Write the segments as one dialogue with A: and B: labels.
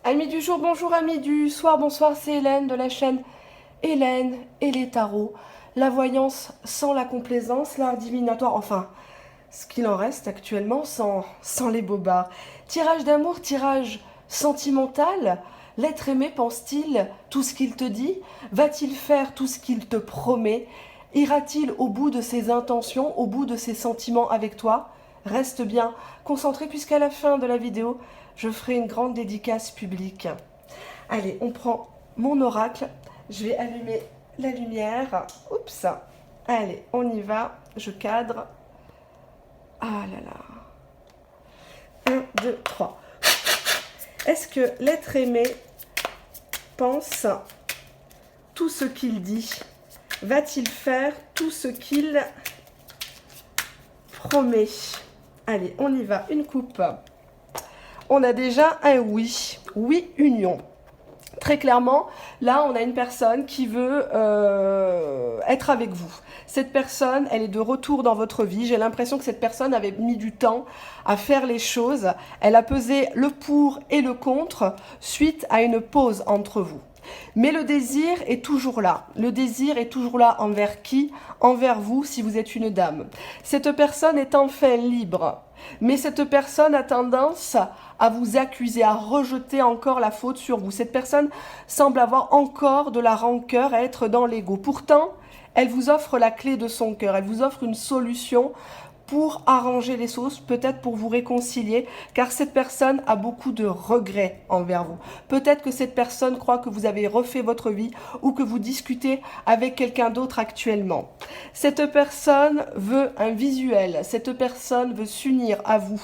A: Amis du jour, bonjour, amis du soir, bonsoir, c'est Hélène de la chaîne Hélène et les tarots. La voyance sans la complaisance, l'art divinatoire, enfin, ce qu'il en reste actuellement sans les bobards. Tirage d'amour, tirage sentimental. L'être aimé pense-t-il tout ce qu'il te dit? Va-t-il faire tout ce qu'il te promet? Ira-t-il au bout de ses intentions, au bout de ses sentiments avec toi? Reste bien concentré puisqu'à la fin de la vidéo, je ferai une grande dédicace publique. Allez, on prend mon oracle. Je vais allumer la lumière. Oups. Allez, on y va. Je cadre. Ah là là. 1, 2, 3. Est-ce que l'être aimé pense tout ce qu'il dit? Va-t-il faire tout ce qu'il promet? Allez, on y va. Une coupe. On a déjà un oui. Oui, union. Très clairement, là, on a une personne qui veut être avec vous. Cette personne, elle est de retour dans votre vie. J'ai l'impression que cette personne avait mis du temps à faire les choses. Elle a pesé le pour et le contre suite à une pause entre vous. Mais le désir est toujours là. Le désir est toujours là envers qui? Envers vous, si vous êtes une dame. Cette personne est enfin libre. Mais cette personne a tendance à vous accuser, à rejeter encore la faute sur vous. Cette personne semble avoir encore de la rancœur, à être dans l'ego. Pourtant, elle vous offre la clé de son cœur. Elle vous offre une solution pour arranger les choses, peut-être pour vous réconcilier, car cette personne a beaucoup de regrets envers vous. Peut-être que cette personne croit que vous avez refait votre vie ou que vous discutez avec quelqu'un d'autre actuellement. Cette personne veut un visuel, cette personne veut s'unir à vous.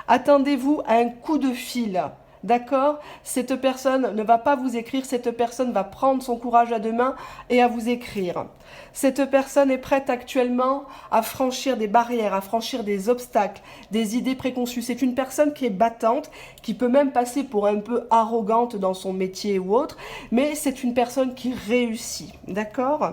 A: Attendez-vous à un coup de fil. D'accord? Cette personne ne va pas vous écrire, cette personne va prendre son courage à deux mains et à vous écrire. Cette personne est prête actuellement à franchir des barrières, à franchir des obstacles, des idées préconçues. C'est une personne qui est battante, qui peut même passer pour un peu arrogante dans son métier ou autre, mais c'est une personne qui réussit. D'accord?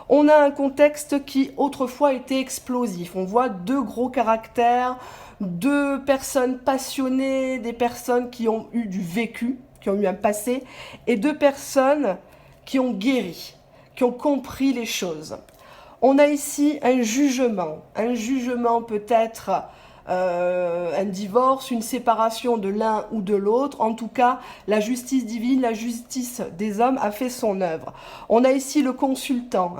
A: On a un contexte qui autrefois était explosif. On voit deux gros caractères, deux personnes passionnées, des personnes qui ont eu du vécu, qui ont eu un passé, et deux personnes qui ont guéri, qui ont compris les choses. On a ici un jugement peut-être un divorce, une séparation de l'un ou de l'autre. En tout cas, la justice divine, la justice des hommes a fait son œuvre. On a ici le consultant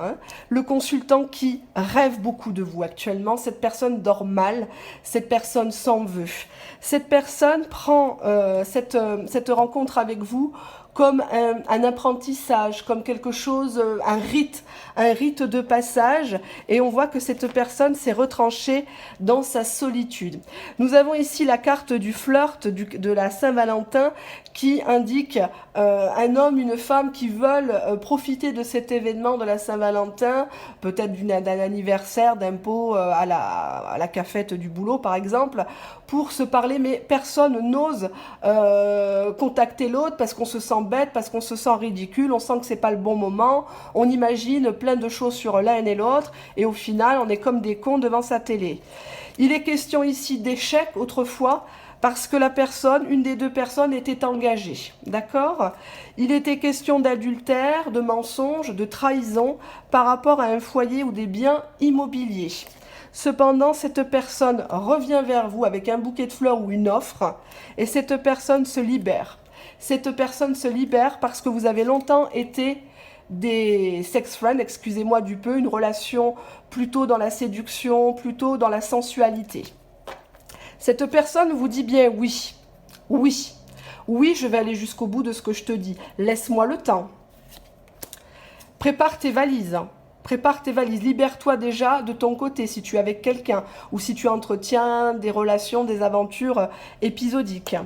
A: qui rêve beaucoup de vous actuellement. Cette personne dort mal, cette personne s'en veut. Cette personne prend cette rencontre avec vous comme un apprentissage, comme quelque chose, un rite de passage, et on voit que cette personne s'est retranchée dans sa solitude. Nous avons ici la carte du flirt de la Saint-Valentin qui indique un homme, une femme qui veulent profiter de cet événement de la Saint-Valentin, peut-être d'un anniversaire, d'un pot à la cafette du boulot par exemple, pour se parler, mais personne n'ose contacter l'autre parce qu'on se sent bête, parce qu'on se sent ridicule, on sent que c'est pas le bon moment, on imagine plein de choses sur l'un et l'autre, et au final on est comme des cons devant sa télé. Il est question ici d'échec autrefois, parce que la personne, une des deux personnes était engagée, d'accord? Il était question d'adultère, de mensonge, de trahison par rapport à un foyer ou des biens immobiliers. Cependant, cette personne revient vers vous avec un bouquet de fleurs ou une offre, et cette personne se libère. Cette personne se libère parce que vous avez longtemps été des sex friends, excusez-moi du peu, une relation plutôt dans la séduction, plutôt dans la sensualité. Cette personne vous dit bien oui, oui, oui, je vais aller jusqu'au bout de ce que je te dis. Laisse-moi le temps. Prépare tes valises. Prépare tes valises, libère-toi déjà de ton côté si tu es avec quelqu'un ou si tu entretiens des relations, des aventures épisodiques.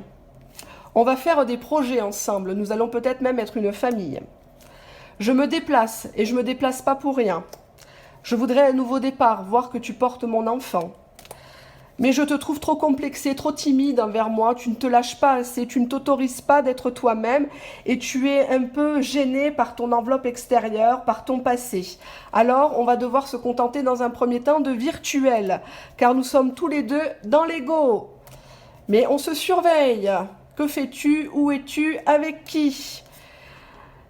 A: On va faire des projets ensemble, nous allons peut-être même être une famille. Je me déplace et je me déplace pas pour rien. Je voudrais un nouveau départ, voir que tu portes mon enfant. Mais je te trouve trop complexé, trop timide envers moi, tu ne te lâches pas assez, tu ne t'autorises pas d'être toi-même et tu es un peu gêné par ton enveloppe extérieure, par ton passé. Alors, on va devoir se contenter dans un premier temps de virtuel, car nous sommes tous les deux dans l'ego. Mais on se surveille. Que fais-tu? Où es-tu? Avec qui?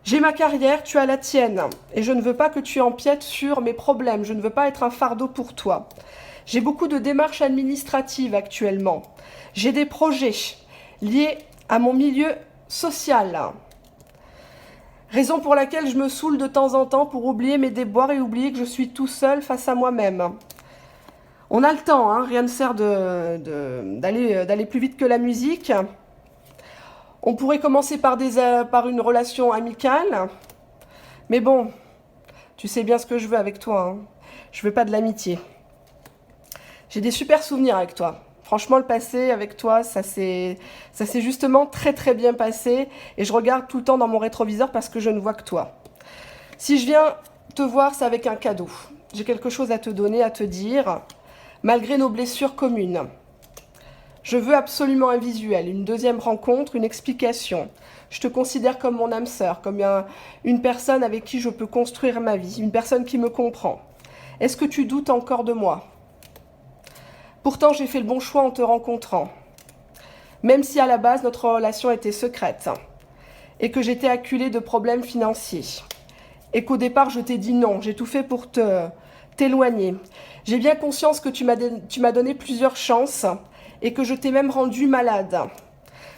A: J'ai ma carrière, tu as la tienne. Et je ne veux pas que tu empiètes sur mes problèmes. Je ne veux pas être un fardeau pour toi. J'ai beaucoup de démarches administratives actuellement. J'ai des projets liés à mon milieu social. Raison pour laquelle je me saoule de temps en temps pour oublier mes déboires et oublier que je suis tout seul face à moi-même. On a le temps, hein, rien ne sert d'aller plus vite que la musique. On pourrait commencer par une relation amicale. Mais bon, tu sais bien ce que je veux avec toi. Hein. Je veux pas de l'amitié. J'ai des super souvenirs avec toi. Franchement, le passé avec toi, ça s'est justement très très bien passé. Et je regarde tout le temps dans mon rétroviseur parce que je ne vois que toi. Si je viens te voir, c'est avec un cadeau. J'ai quelque chose à te donner, à te dire, malgré nos blessures communes. Je veux absolument un visuel, une deuxième rencontre, une explication. Je te considère comme mon âme sœur, comme une personne avec qui je peux construire ma vie, une personne qui me comprend. Est-ce que tu doutes encore de moi ? Pourtant, j'ai fait le bon choix en te rencontrant. Même si à la base, notre relation était secrète et que j'étais acculée de problèmes financiers. Et qu'au départ, je t'ai dit non, j'ai tout fait pour t'éloigner. J'ai bien conscience que tu m'as donné plusieurs chances et que je t'ai même rendu malade.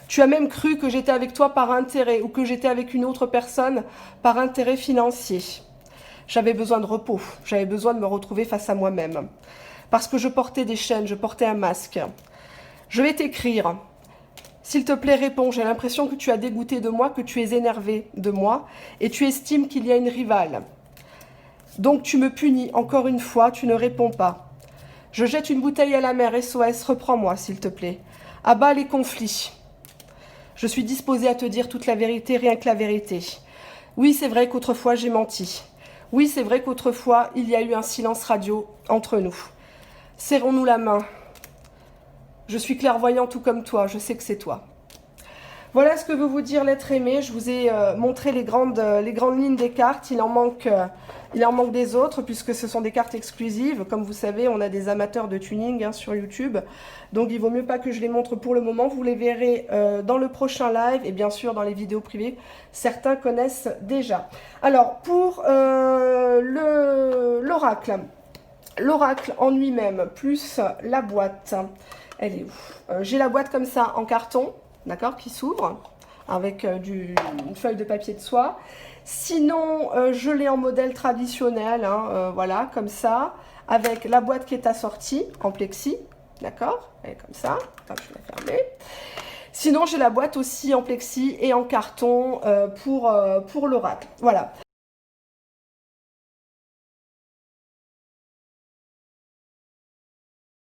A: Tu as même cru que j'étais avec toi par intérêt ou que j'étais avec une autre personne par intérêt financier. J'avais besoin de repos, j'avais besoin de me retrouver face à moi-même. Parce que je portais des chaînes, je portais un masque. Je vais t'écrire. S'il te plaît, réponds. J'ai l'impression que tu as dégoûté de moi, que tu es énervé de moi et tu estimes qu'il y a une rivale. Donc tu me punis, encore une fois, tu ne réponds pas. Je jette une bouteille à la mer, SOS, reprends-moi, s'il te plaît. Abat les conflits. Je suis disposée à te dire toute la vérité, rien que la vérité. Oui, c'est vrai qu'autrefois j'ai menti. Oui, c'est vrai qu'autrefois il y a eu un silence radio entre nous. Serrons-nous la main. Je suis clairvoyant tout comme toi, je sais que c'est toi. Voilà ce que veut vous dire l'être aimé. Je vous ai montré les grandes lignes des cartes. Il en manque des autres puisque ce sont des cartes exclusives. Comme vous savez, on a des amateurs de tuning hein, sur YouTube. Donc il vaut mieux pas que je les montre pour le moment. Vous les verrez dans le prochain live et bien sûr dans les vidéos privées. Certains connaissent déjà. Alors pour l'oracle. L'oracle en lui-même, plus la boîte. Elle est où? J'ai la boîte comme ça en carton, d'accord, qui s'ouvre avec une feuille de papier de soie. Sinon, je l'ai en modèle traditionnel, hein, voilà, comme ça, avec la boîte qui est assortie en plexi, d'accord? Elle est comme ça, hop, je vais la fermer. Sinon, j'ai la boîte aussi en plexi et en carton pour l'oracle. Voilà.